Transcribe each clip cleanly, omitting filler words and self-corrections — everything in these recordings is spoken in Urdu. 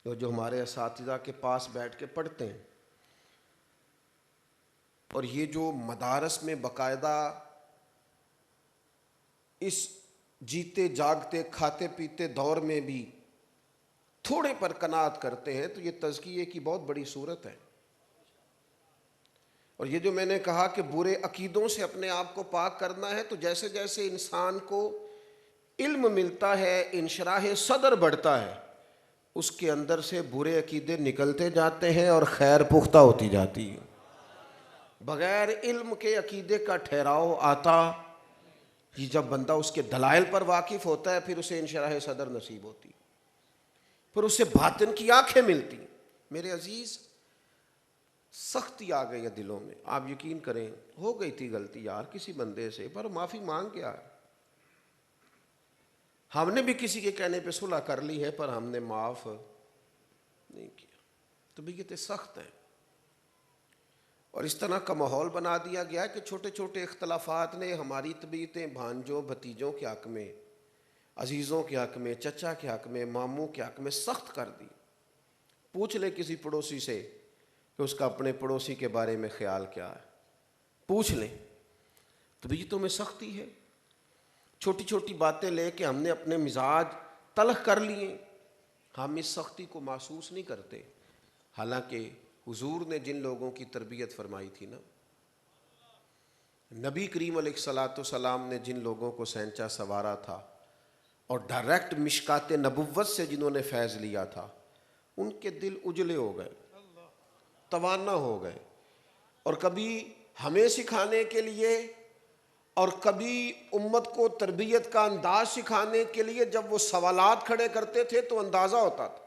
جو ہمارے اساتذہ کے پاس بیٹھ کے پڑھتے ہیں، اور یہ جو مدارس میں باقاعدہ اس جیتے جاگتے کھاتے پیتے دور میں بھی تھوڑے پر قناعت کرتے ہیں، تو یہ تزکیے کی بہت بڑی صورت ہے۔ اور یہ جو میں نے کہا کہ برے عقیدوں سے اپنے آپ کو پاک کرنا ہے، تو جیسے جیسے انسان کو علم ملتا ہے، انشراح صدر بڑھتا ہے، اس کے اندر سے برے عقیدے نکلتے جاتے ہیں اور خیر پختہ ہوتی جاتی ہے۔ بغیر علم کے عقیدے کا ٹھہراؤ آتا، یہ جب بندہ اس کے دلائل پر واقف ہوتا ہے پھر اسے انشراح صدر نصیب ہوتی، پھر اسے باطن کی آنکھیں ملتی۔ میرے عزیز، سختی آ گئی ہے دلوں میں، آپ یقین کریں، ہو گئی تھی غلطی یار کسی بندے سے، پر معافی مانگ کے آئے۔ ہم نے بھی کسی کے کہنے پہ صلح کر لی ہے، پر ہم نے معاف نہیں کیا۔ طبیعتیں سخت ہیں، اور اس طرح کا ماحول بنا دیا گیا کہ چھوٹے چھوٹے اختلافات نے ہماری طبیعتیں بھانجوں بھتیجوں کے حق میں، عزیزوں کے حق میں، چچا کے حق میں، ماموں کے حق میں سخت کر دی۔ پوچھ لے کسی پڑوسی سے کہ اس کا اپنے پڑوسی کے بارے میں خیال کیا ہے، پوچھ لیں۔ طبیعتوں میں سختی ہے، چھوٹی چھوٹی باتیں لے کے ہم نے اپنے مزاج تلخ کر لیے، ہم اس سختی کو محسوس نہیں کرتے۔ حالانکہ حضور نے جن لوگوں کی تربیت فرمائی تھی نا، نبی کریم علیہ الصلاۃ والسلام نے جن لوگوں کو سینچا سوارا تھا اور ڈائریکٹ مشکات نبوت سے جنہوں نے فیض لیا تھا، ان کے دل اجلے ہو گئے، توانا ہو گئے، اور کبھی ہمیں سکھانے کے لیے اور کبھی امت کو تربیت کا انداز سکھانے کے لیے جب وہ سوالات کھڑے کرتے تھے تو اندازہ ہوتا تھا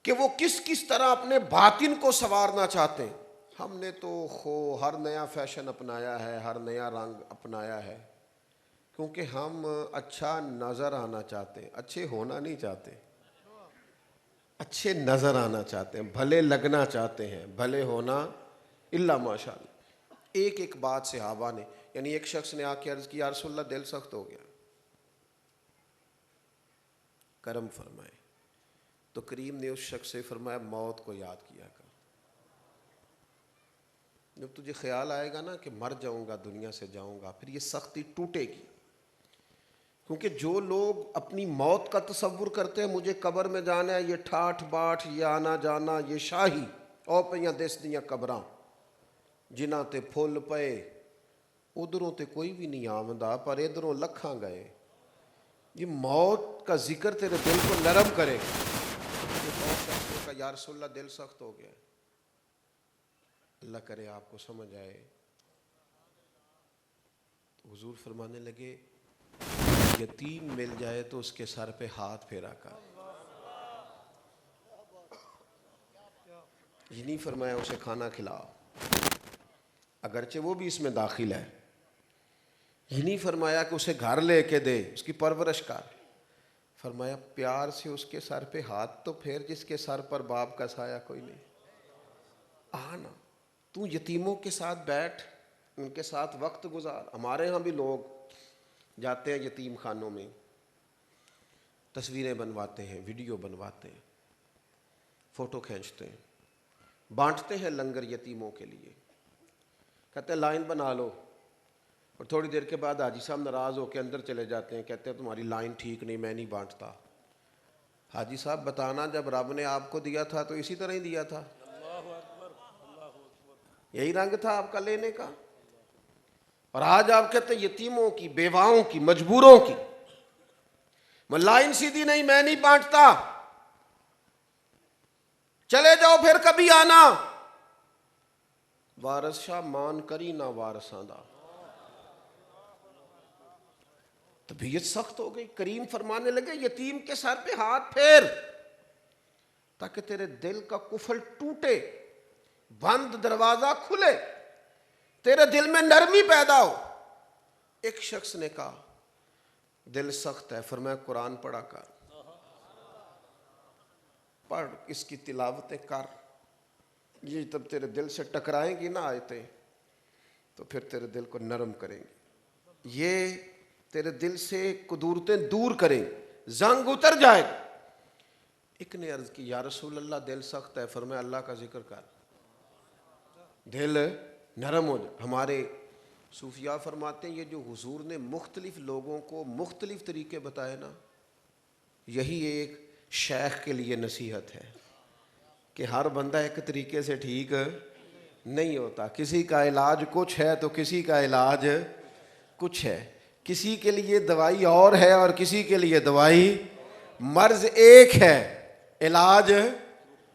کہ وہ کس کس طرح اپنے باطن کو سنوارنا چاہتے ہیں۔ ہم نے تو ہر نیا فیشن اپنایا ہے، ہر نیا رنگ اپنایا ہے، کیونکہ ہم اچھا نظر آنا چاہتے ہیں، اچھے ہونا نہیں چاہتے، اچھے نظر آنا چاہتے ہیں، بھلے لگنا چاہتے ہیں، بھلے ہونا الا ماشاء اللہ۔ ایک ایک بات صحابہ نے، یعنی ایک شخص نے آ کے عرض کی، یا رسول اللہ دل سخت ہو گیا، کرم فرمائے۔ تو کریم نے اس شخص سے فرمایا موت کو یاد کیا کر۔ جب تجھے خیال آئے گا نا کہ مر جاؤں گا، دنیا سے جاؤں گا، پھر یہ سختی ٹوٹے گی۔ کیونکہ جو لوگ اپنی موت کا تصور کرتے ہیں، مجھے قبر میں جانا ہے، یہ ٹھاٹھ باٹھ، یہ آنا جانا، یہ شاہی او پیاں دس دیاں قبراں جنہاں تے پھول پئے، ادھروں تے کوئی بھی نہیں آمدہ پر ادھروں لکھاں گئے۔ یہ موت کا ذکر تیرے دل کو نرم کرے گا۔ یا رسول اللہ دل سخت ہو گیا۔ اللہ کرے آپ کو سمجھ آئے۔ تو حضور فرمانے لگے یتیم مل جائے تو اس کے سر پہ ہاتھ پھیرا کر۔ یہ نہیں فرمایا اسے کھانا کھلاؤ، اگرچہ وہ بھی اس میں داخل ہے۔ یہ نہیں فرمایا کہ اسے گھر لے کے دے، اس کی پرورش کر۔ فرمایا پیار سے اس کے سر پہ ہاتھ تو پھیر جس کے سر پر باپ کا سایہ کوئی نہیں۔ آنا تو یتیموں کے ساتھ بیٹھ، ان کے ساتھ وقت گزار۔ ہمارے ہاں بھی لوگ جاتے ہیں یتیم خانوں میں، تصویریں بنواتے ہیں، ویڈیو بنواتے ہیں، فوٹو کھینچتے ہیں، بانٹتے ہیں لنگر یتیموں کے لیے، کہتے ہیں لائن بنا لو، اور تھوڑی دیر کے بعد حاجی صاحب ناراض ہو کے اندر چلے جاتے ہیں، کہتے ہیں تمہاری لائن ٹھیک نہیں، میں نہیں بانٹتا۔ حاجی صاحب بتانا جب رب نے آپ کو دیا تھا تو اسی طرح ہی دیا تھا، یہی رنگ تھا آپ کا لینے کا، اور آج آپ کہتے ہیں یتیموں کی، بیواؤں کی، مجبوروں کی میں لائن سیدھی نہیں، میں نہیں بانٹتا، چلے جاؤ پھر کبھی آنا۔ وارث شاہ مان کری نہ وارثاں دا۔ طبیعت سخت ہو گئی، کریم فرمانے لگے یتیم کے سر پہ ہاتھ پھیر تاکہ تیرے دل کا قفل ٹوٹے، بند دروازہ کھلے، تیرے دل میں نرمی پیدا ہو۔ ایک شخص نے کہا دل سخت ہے، فرمایا قرآن پڑھا کر، پڑھ، اس کی تلاوتیں کر، یہ تب تیرے دل سے ٹکرائیں گی نا آیتیں تو پھر تیرے دل کو نرم کریں گی، یہ تیرے دل سے قدورتیں دور کریں، زنگ اتر جائے گا۔ ایک نے عرض کی یا رسول اللہ دل سخت ہے، فرمایا اللہ کا ذکر کر، دل نرم ہو جائے۔ ہمارے صوفیاء فرماتے ہیں یہ جو حضور نے مختلف لوگوں کو مختلف طریقے بتائے نا، یہی ایک شیخ کے لیے نصیحت ہے کہ ہر بندہ ایک طریقے سے ٹھیک نہیں ہوتا، کسی کا علاج کچھ ہے تو کسی کا علاج کچھ ہے، کسی کے لیے دوائی اور ہے اور کسی کے لیے دوائی، مرض ایک ہے علاج۔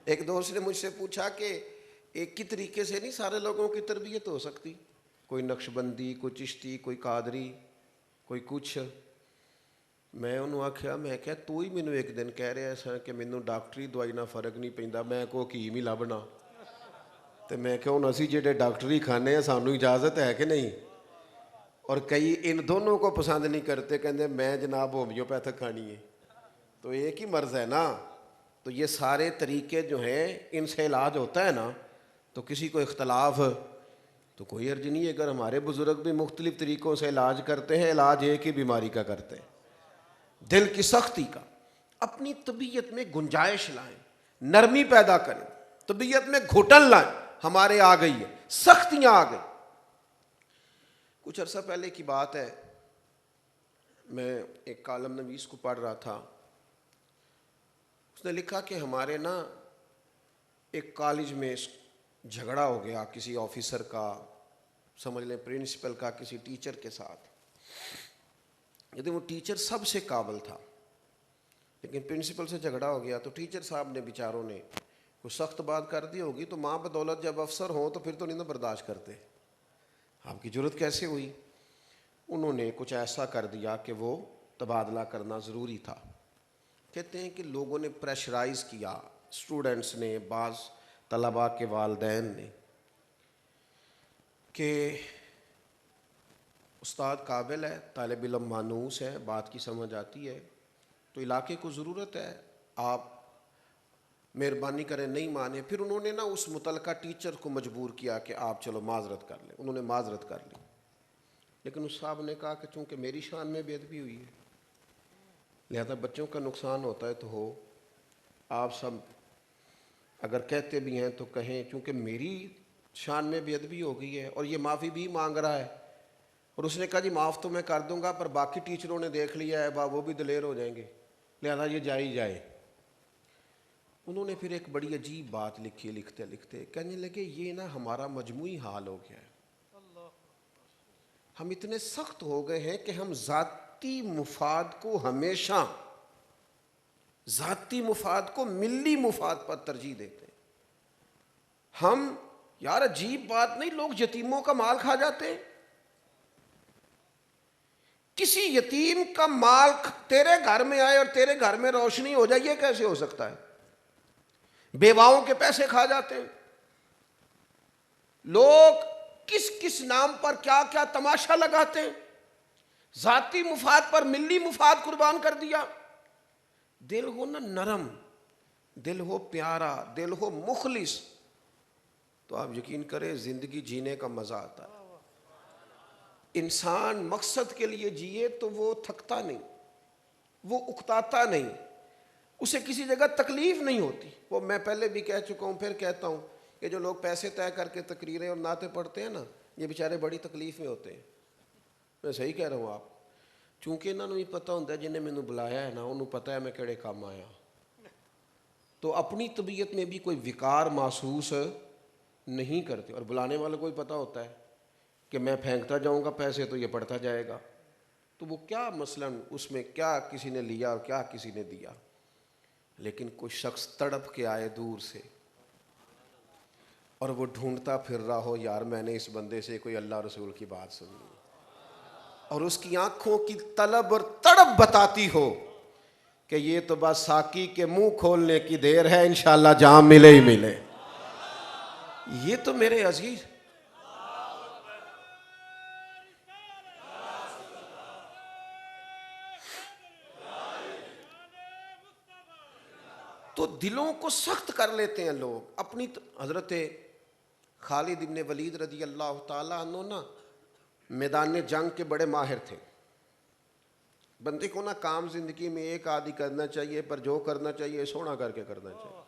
ایک دوست نے مجھ سے پوچھا کہ ایک ہی طریقے سے نہیں سارے لوگوں کی تربیت ہو سکتی، کوئی نقش بندی، کوئی چشتی، کوئی قادری، کوئی کچھ۔ میں انہوں آکھیا میں کہا تو ہی مینوں ایک دن کہہ رہا سا کہ مینوں ڈاکٹری دوائی نہ فرق نہیں پیندا، میں کو حکیم ہی لبنا، تو میں کہ ہن اسی جڑے ڈاکٹری کھانے ہیں سانوں اجازت ہے کہ نہیں؟ اور کئی ان دونوں کو پسند نہیں کرتے، کہتے میں جناب ہومیوپیتھک کھانی ہے، تو ایک ہی مرض ہے نا۔ تو یہ سارے طریقے جو ہیں ان سے علاج ہوتا ہے نا، تو کسی کو اختلاف تو کوئی حرج نہیں ہے۔ اگر ہمارے بزرگ بھی مختلف طریقوں سے علاج کرتے ہیں، علاج ایک ہی بیماری کا کرتے ہیں، دل کی سختی کا۔ اپنی طبیعت میں گنجائش لائیں، نرمی پیدا کریں، طبیعت میں گھٹن لائیں۔ ہمارے آ گئی ہے، سختیاں آ گئی۔ کچھ عرصہ پہلے کی بات ہے، میں ایک کالم نویس کو پڑھ رہا تھا، اس نے لکھا کہ ہمارے نا ایک کالج میں جھگڑا ہو گیا کسی آفیسر کا، سمجھ لیں پرنسپل کا، کسی ٹیچر کے ساتھ۔ یعنی وہ ٹیچر سب سے قابل تھا، لیکن پرنسپل سے جھگڑا ہو گیا تو ٹیچر صاحب نے بیچاروں نے کوئی سخت بات کر دی ہوگی، تو ماں بدولت جب افسر ہوں تو پھر تو نہیں برداشت کرتے، آپ کی جرت کیسے ہوئی؟ انہوں نے کچھ ایسا کر دیا کہ وہ تبادلہ کرنا ضروری تھا۔ کہتے ہیں کہ لوگوں نے پریشرائز کیا، اسٹوڈنٹس نے، بعض طلباء کے والدین نے، کہ استاد قابل ہے، طالب علم مانوس ہے، بات کی سمجھ آتی ہے، تو علاقے کو ضرورت ہے، آپ مہربانی کریں نہیں مانے۔ پھر انہوں نے نا اس متعلقہ ٹیچر کو مجبور کیا کہ آپ چلو معذرت کر لیں، انہوں نے معذرت کر لی، لیکن اس صاحب نے کہا کہ چونکہ میری شان میں بے ادبی ہوئی ہے، لہذا بچوں کا نقصان ہوتا ہے تو ہو، آپ سب اگر کہتے بھی ہیں تو کہیں، چونکہ میری شان میں بے ادبی ہو گئی ہے، اور یہ معافی بھی مانگ رہا ہے، اور اس نے کہا جی معاف تو میں کر دوں گا پر باقی ٹیچروں نے دیکھ لیا ہے، وہ بھی دلیر ہو جائیں گے، لہذا یہ جائے ہی جائے۔ انہوں نے پھر ایک بڑی عجیب بات لکھی، لکھتے لکھتے کہنے لگے یہ نا ہمارا مجموعی حال ہو گیا ہے، ہم اتنے سخت ہو گئے ہیں کہ ہم ذاتی مفاد کو ہمیشہ، ذاتی مفاد کو ملی مفاد پر ترجیح دیتے ہیں۔ ہم یار عجیب بات نہیں، لوگ یتیموں کا مال کھا جاتے ہیں، کسی یتیم کا مال تیرے گھر میں آئے اور تیرے گھر میں روشنی ہو جائے، یہ کیسے ہو سکتا ہے؟ بیواؤں کے پیسے کھا جاتے ہیں لوگ، کس کس نام پر کیا کیا تماشا لگاتے ہیں، ذاتی مفاد پر ملی مفاد قربان کر دیا۔ دل ہو نا نرم، دل ہو پیارا، دل ہو مخلص، تو آپ یقین کریں زندگی جینے کا مزہ آتا ہے۔ انسان مقصد کے لیے جیے تو وہ تھکتا نہیں، وہ اکتاتا نہیں، اسے کسی جگہ تکلیف نہیں ہوتی۔ وہ میں پہلے بھی کہہ چکا ہوں، پھر کہتا ہوں کہ جو لوگ پیسے طے کر کے تقریریں اور نعتیں پڑھتے ہیں نا، یہ بیچارے بڑی تکلیف میں ہوتے ہیں۔ میں صحیح کہہ رہا ہوں آپ، چونکہ انہوں نے بھی پتہ ہوتا ہے جنہیں مینوں بلایا ہے نا، انہوں پتہ ہے میں کہڑے کام آیا، تو اپنی طبیعت میں بھی کوئی وقار محسوس نہیں کرتے، اور بلانے والے کو بھی پتہ ہوتا ہے کہ میں پھینکتا جاؤں گا پیسے تو یہ پڑتا جائے گا، تو وہ کیا مثلاً اس میں کیا کسی نے لیا اور کیا کسی نے دیا، لیکن کوئی شخص تڑپ کے آئے دور سے اور وہ ڈھونڈتا پھر رہا ہو یار میں نے اس بندے سے کوئی اللہ رسول کی بات سنی، اور اس کی آنکھوں کی طلب اور تڑپ بتاتی ہو کہ یہ تو بس ساقی کے منہ کھولنے کی دیر ہے، انشاءاللہ جام ملے ہی ملے۔ یہ تو میرے عزیز تو دلوں کو سخت کر لیتے ہیں لوگ اپنی۔ حضرت خالد ابن ولید رضی اللہ تعالیٰ عنہ نا میدان جنگ کے بڑے ماہر تھے، بندے کو نا کام زندگی میں ایک آدھی کرنا چاہیے، پر جو کرنا چاہیے سونا کر کے کرنا چاہیے۔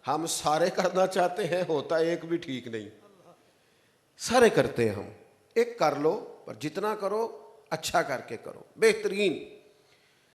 ہم سارے کرنا چاہتے ہیں، ہوتا ایک بھی ٹھیک نہیں، سارے کرتے ہیں ہم۔ ایک کر لو، پر جتنا کرو اچھا کر کے کرو، بہترین۔